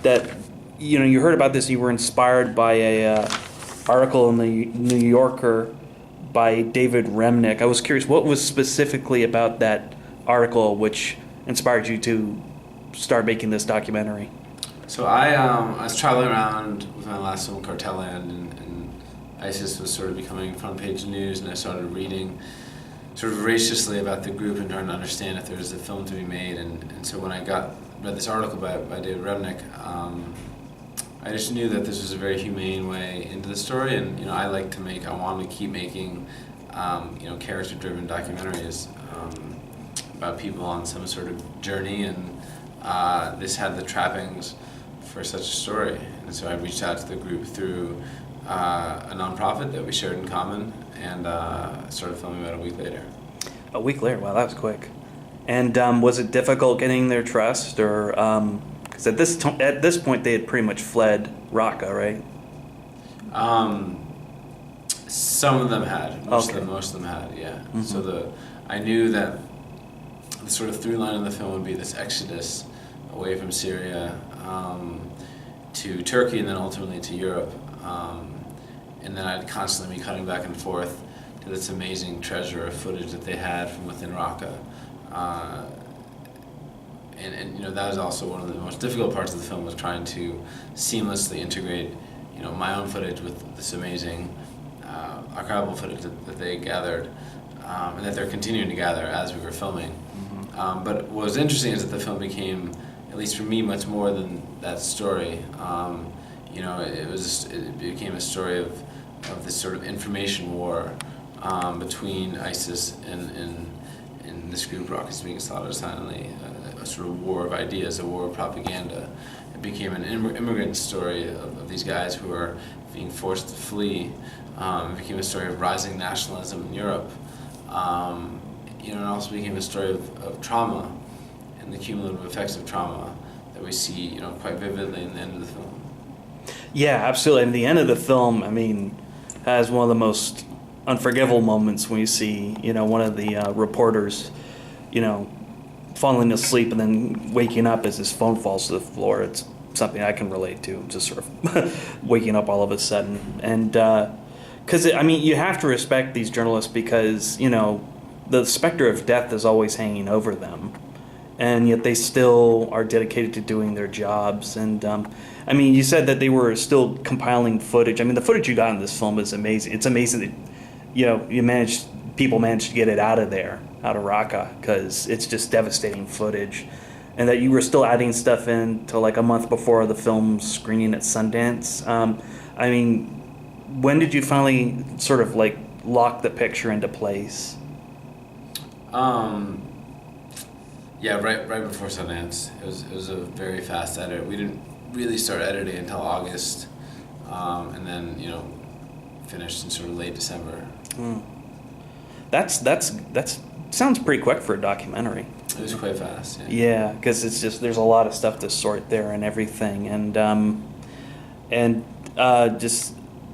that you heard about this. You were inspired by a article in the New Yorker by David Remnick. I was curious, what was specifically about that article which inspired you to start making this documentary? So I was traveling around with my last film, Cartel, and ISIS was sort of becoming front page news, and I started reading sort of voraciously about the group and trying to understand if there was a film to be made. And so when I read this article by David Remnick, I just knew that this was a very humane way into the story, and I wanted to keep making character-driven documentaries about people on some sort of journey, and this had the trappings for such a story. And so I reached out to the group through a nonprofit that we shared in common, and started filming about a week later. A week later? Wow, that was quick. And was it difficult getting their trust, or because at this point they had pretty much fled Raqqa, right? Some of them had. Most of them had. Yeah. Mm-hmm. So I knew that the sort of through line of the film would be this exodus away from Syria to Turkey, and then ultimately to Europe. And then I'd constantly be cutting back and forth to this amazing treasure of footage that they had from within Raqqa. And that was also one of the most difficult parts of the film, was trying to seamlessly integrate my own footage with this amazing archival footage that they gathered, and that they're continuing to gather as we were filming. Mm-hmm. But what was interesting is that the film became, at least for me, much more than that story. It became a story of this sort of information war between ISIS and this group, Raqqa is being slaughtered silently, a sort of war of ideas, a war of propaganda. It became an immigrant story of these guys who are being forced to flee. It became a story of rising nationalism in Europe. It also became a story of trauma and the cumulative effects of trauma that we see, quite vividly in the end of the film. Yeah, absolutely. And the end of the film, has one of the most unforgivable moments when you see, one of the reporters, falling asleep and then waking up as his phone falls to the floor. It's something I can relate to, just sort of waking up all of a sudden. And because, you have to respect these journalists because, the specter of death is always hanging over them. And yet they still are dedicated to doing their jobs. And, you said that they were still compiling footage. The footage you got in this film is amazing. It's amazing that, people managed to get it out of Raqqa, because it's just devastating footage. And that you were still adding stuff in to like a month before the film's screening at Sundance. When did you finally sort of like lock the picture into place? Yeah, right before Sundance. It was a very fast edit. We didn't really start editing until August, and then finished in sort of late December. That's sounds pretty quick for a documentary. It was quite fast. Yeah, because it's just there's a lot of stuff to sort there and everything, and just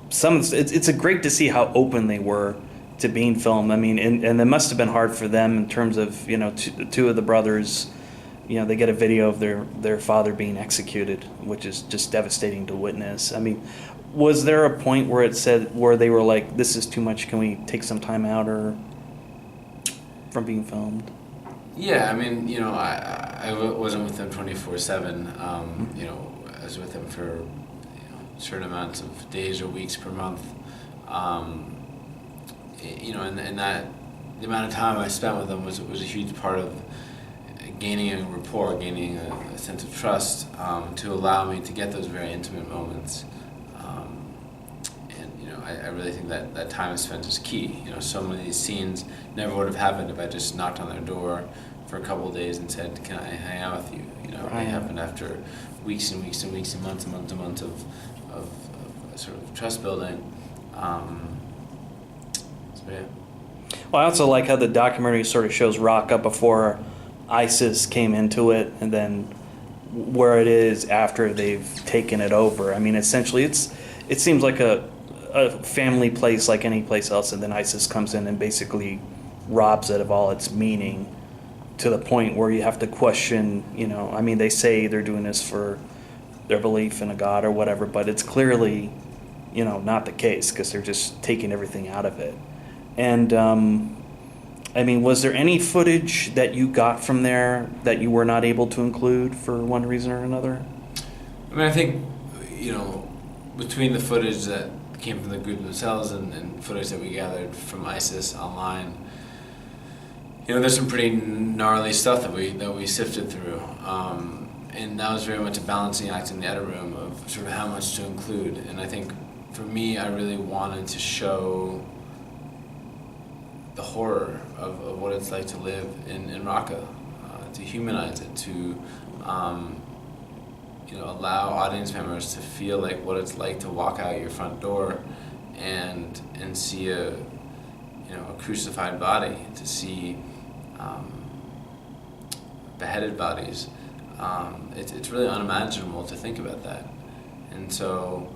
some. It's great to see how open they were to being filmed. And it must have been hard for them in terms of two of the brothers. They get a video of their father being executed, which is just devastating to witness. Was there a point where they were like, "This is too much. Can we take some time out or from being filmed?" Yeah, I wasn't with them 24/7. I was with them for certain amounts of days or weeks per month. And that the amount of time I spent with them was a huge part of gaining a rapport, gaining a sense of trust, to allow me to get those very intimate moments. I really think that time spent is key. So many of these scenes never would have happened if I just knocked on their door for a couple of days and said, "Can I hang out with you?" They happened after weeks and weeks and weeks and months and months and months of sort of trust building. Yeah. Well, I also like how the documentary sort of shows Raqqa before ISIS came into it, and then where it is after they've taken it over. Essentially, it seems like a family place like any place else, and then ISIS comes in and basically robs it of all its meaning, to the point where you have to question. They say they're doing this for their belief in a god or whatever, but it's clearly, not the case because they're just taking everything out of it. And I mean, was there any footage that you got from there that you were not able to include for one reason or another? I mean, I think, between the footage that came from the group themselves and footage that we gathered from ISIS online, there's some pretty gnarly stuff that we sifted through. And that was very much a balancing act in the edit room of sort of how much to include. And I think for me, I really wanted to show the horror of what it's like to live in Raqqa, to humanize it, to allow audience members to feel like what it's like to walk out your front door and see a crucified body, to see beheaded bodies. It's really unimaginable to think about that. And so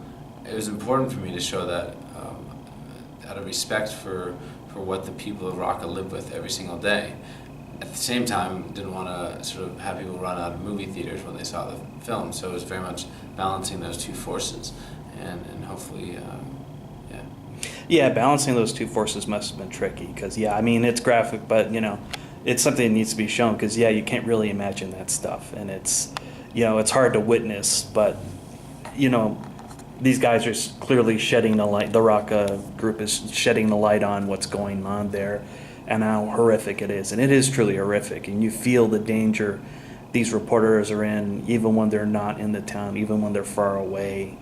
it was important for me to show that out of respect for what the people of Raqqa live with every single day. At the same time, didn't want to sort of have people run out of movie theaters when they saw the film, so it was very much balancing those two forces, and hopefully, Yeah, balancing those two forces must have been tricky, because, I mean, it's graphic, but, it's something that needs to be shown, because, you can't really imagine that stuff, and it's, it's hard to witness, but, these guys are clearly shedding the light. The Raqqa group is shedding the light on what's going on there and how horrific it is. And it is truly horrific. And you feel the danger these reporters are in, even when they're not in the town, even when they're far away.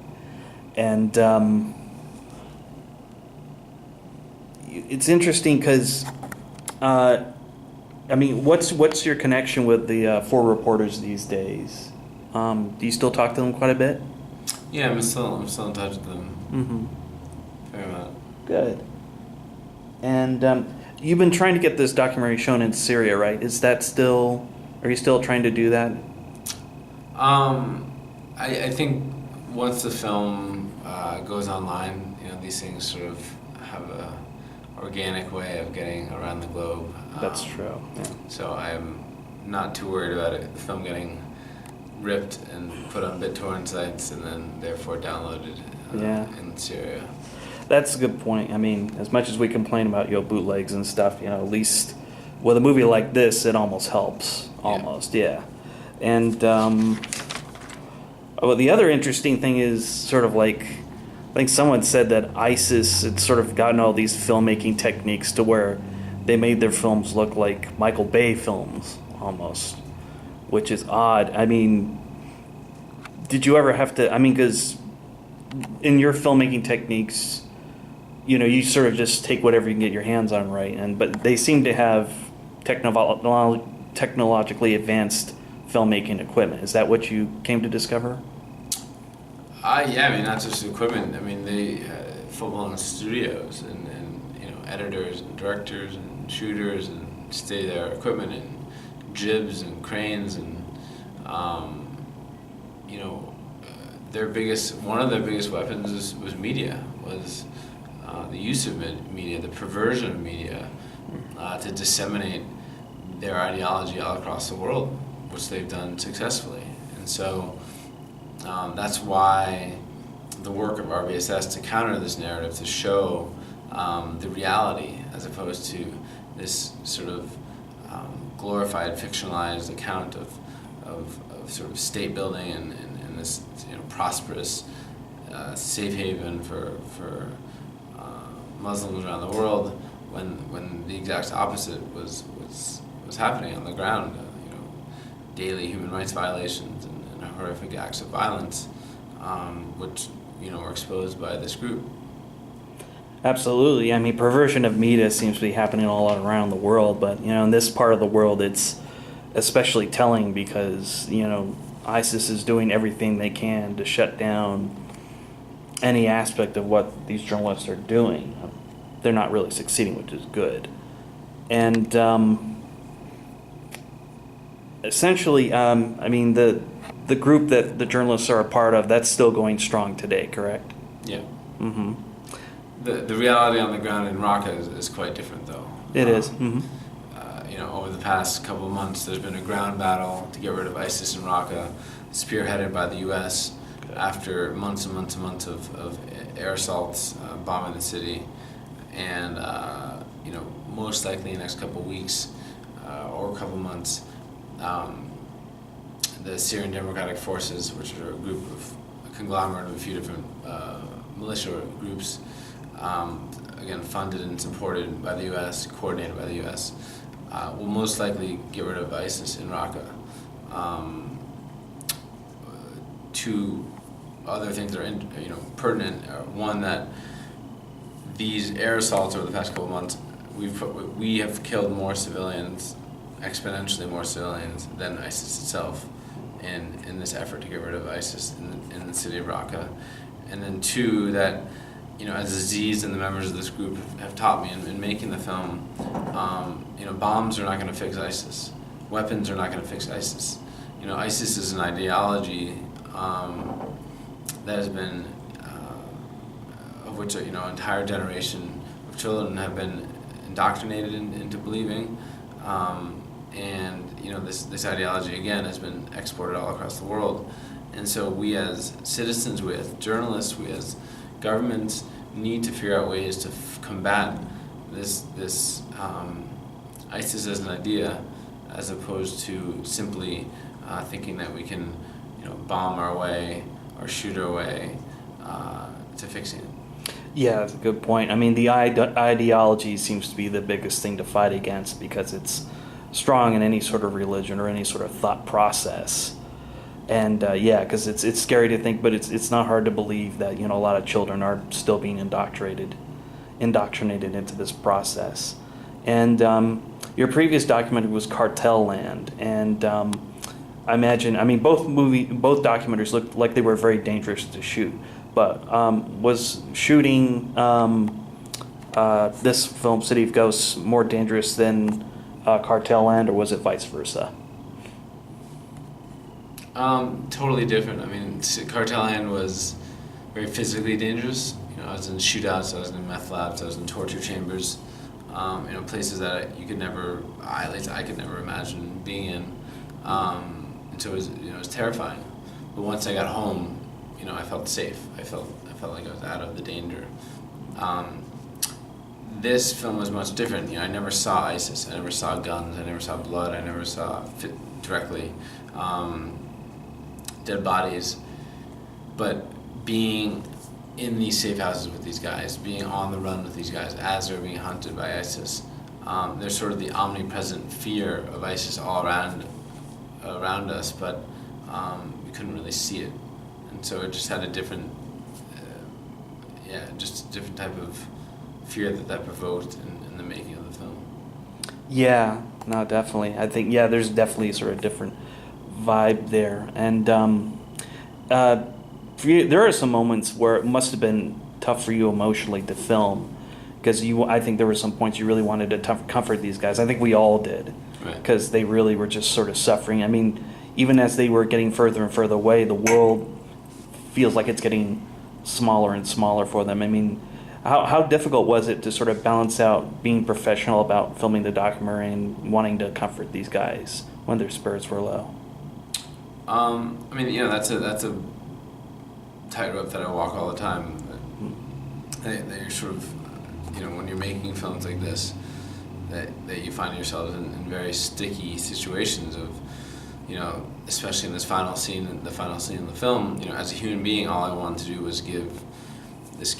And it's interesting because, what's your connection with the 4 reporters these days? Do you still talk to them quite a bit? Yeah, I'm still in touch with them. Mm-hmm. Very much. Good. And you've been trying to get this documentary shown in Syria, right? Are you still trying to do that? I think once the film goes online, these things sort of have a organic way of getting around the globe. That's true. Yeah. So I'm not too worried about the film getting ripped and put on BitTorrent sites and then therefore downloaded in Syria. That's a good point. I mean, as much as we complain about bootlegs and stuff, at least with a movie like this, it almost helps. Almost, yeah. And the other interesting thing is sort of like, I think someone said that ISIS had sort of gotten all these filmmaking techniques to where they made their films look like Michael Bay films almost, which is odd. I mean, did you ever have to, because in your filmmaking techniques, you sort of just take whatever you can get your hands on, right? But they seem to have technologically advanced filmmaking equipment. Is that what you came to discover? Not just equipment. They full-blown studios and editors and directors and shooters and state-of-the-art equipment and jibs and cranes and one of their biggest weapons was media, was the use of media, the perversion of media, to disseminate their ideology all across the world, which they've done successfully. And so that's why the work of RBSS to counter this narrative, to show the reality as opposed to this sort of glorified, fictionalized account of sort of state building and this prosperous safe haven for Muslims around the world, when the exact opposite was happening on the ground. Daily human rights violations and horrific acts of violence, which were exposed by this group. Absolutely. Perversion of media seems to be happening all around the world, but in this part of the world, it's especially telling because ISIS is doing everything they can to shut down any aspect of what these journalists are doing. They're not really succeeding, which is good. And essentially, the group that the journalists are a part of, that's still going strong today, correct? Yeah. Mm-hmm. The reality on the ground in Raqqa is quite different, though. It is. Mm-hmm. Over the past couple of months, there's been a ground battle to get rid of ISIS in Raqqa, spearheaded by the U.S. after months and months and months of air assaults, bombing the city, and most likely in the next couple of weeks or a couple of months, the Syrian Democratic Forces, which are a conglomerate of a few different militia groups, again funded and supported by the U.S., coordinated by the U.S., will most likely get rid of ISIS in Raqqa. Two other things that are pertinent. One, that these air assaults over the past couple of months, we have killed more civilians, exponentially more civilians than ISIS itself, in this effort to get rid of ISIS in the city of Raqqa. And then two, that as Aziz and the members of this group have taught me in making the film, bombs are not going to fix ISIS. Weapons are not going to fix ISIS. ISIS is an ideology that has been, of which an entire generation of children have been indoctrinated into believing, and this ideology again has been exported all across the world. And so we as citizens, we as journalists, we as governments need to figure out ways to combat this ISIS as an idea, as opposed to simply thinking that we can bomb our way or shoot our way to fixing it. Yeah, that's a good point. I mean, the ideology seems to be the biggest thing to fight against, because it's strong in any sort of religion or any sort of thought process. And because it's scary to think, but it's not hard to believe that a lot of children are still being indoctrinated into this process. And your previous documentary was Cartel Land, and I imagine, both documentaries looked like they were very dangerous to shoot. But was shooting this film, City of Ghosts, more dangerous than Cartel Land, or was it vice versa? Totally different. Cartel Land was very physically dangerous. I was in shootouts, I was in meth labs, I was in torture chambers, places that you could never, at least I could never imagine being in. And so it was terrifying. But once I got home, I felt safe. I felt like I was out of the danger. This film was much different. I never saw ISIS. I never saw guns. I never saw blood. I never saw directly dead bodies. But being in these safe houses with these guys, being on the run with these guys as they're being hunted by ISIS, there's sort of the omnipresent fear of ISIS all around us, but we couldn't really see it. And so it just had a different, just a different type of fear that provoked in the making of the film. Yeah, no, definitely. I think, there's definitely sort of different vibe there. And for you, there are some moments where it must have been tough for you emotionally to film, because I think there were some points you really wanted to comfort these guys. I think we all did, because they really were just sort of suffering. Even as they were getting further and further away, the world feels like it's getting smaller and smaller for them. How difficult was it to sort of balance out being professional about filming the documentary and wanting to comfort these guys when their spirits were low? That's a tightrope that I walk all the time. You're sort of, when you're making films like this, that you find yourselves in very sticky situations of, especially in this final scene in the film, as a human being, all I wanted to do was give this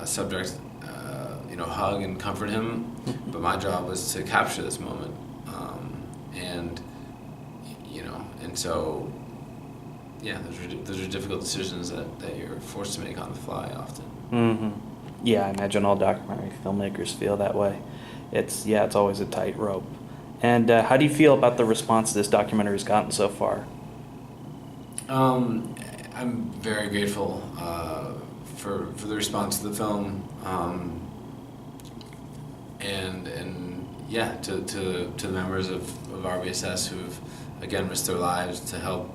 subject, hug and comfort him. But my job was to capture this moment, and so, those are difficult decisions that you're forced to make on the fly often. Mm-hmm. Yeah, I imagine all documentary filmmakers feel that way. It's always a tightrope. And how do you feel about the response this documentary has gotten so far? I'm very grateful for the response to the film, to the members of RBSS who've again risked their lives to help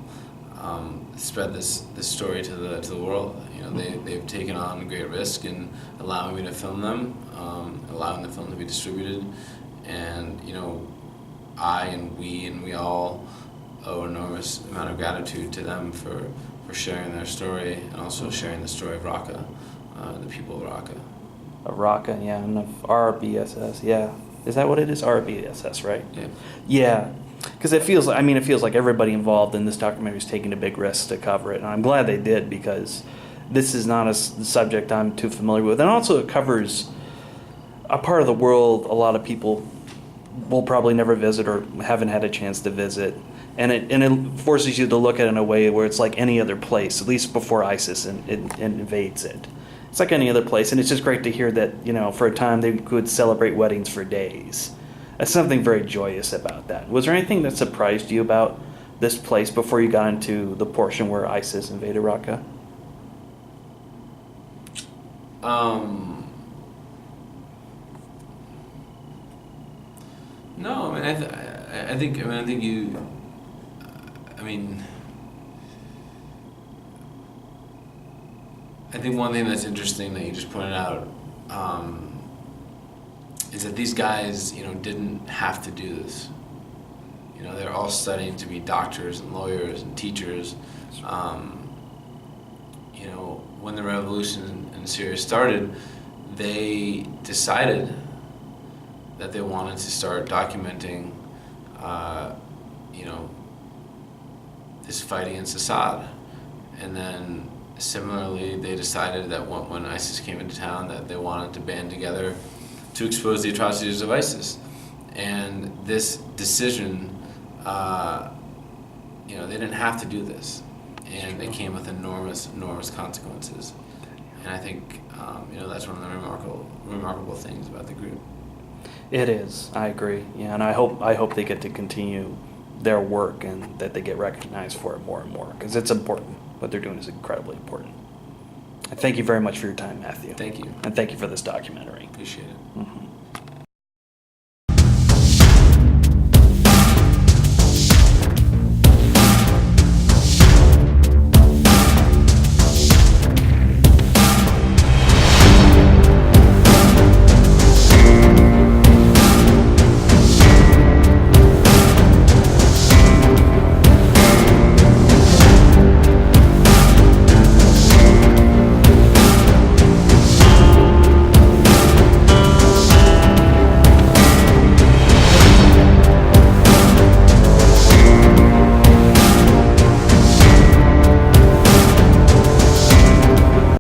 spread this story to the world. They've taken on a great risk in allowing me to film them, allowing the film to be distributed, and I and we all owe an enormous amount of gratitude to them for sharing their story and also sharing the story of Raqqa, the people of Raqqa. Raqqa, yeah, and of RBSS, yeah. Is that what it is? RBSS, right? Yeah. Yeah, because it feels like everybody involved in this documentary is taking a big risk to cover it, and I'm glad they did, because this is not a subject I'm too familiar with, and also it covers a part of the world a lot of people will probably never visit or haven't had a chance to visit, and it forces you to look at it in a way where it's like any other place, at least before ISIS invades it. It's like any other place, and it's just great to hear that, for a time they could celebrate weddings for days. That's something very joyous about that. Was there anything that surprised you about this place before you got into the portion where ISIS invaded Raqqa? No, I think one thing that's interesting that you just pointed out is that these guys, didn't have to do this. They're all studying to be doctors and lawyers and teachers. When the revolution in Syria started, they decided that they wanted to start documenting, this fight against Assad. And then similarly, they decided that when ISIS came into town, that they wanted to band together to expose the atrocities of ISIS. And this decision, they didn't have to do this. And it came with enormous consequences. And I think, that's one of the remarkable things about the group. It is. I agree. Yeah, and I hope they get to continue their work and that they get recognized for it more and more, because it's important. What they're doing is incredibly important. And thank you very much for your time, Matthew. Thank you. And thank you for this documentary. Appreciate it. Mm-hmm.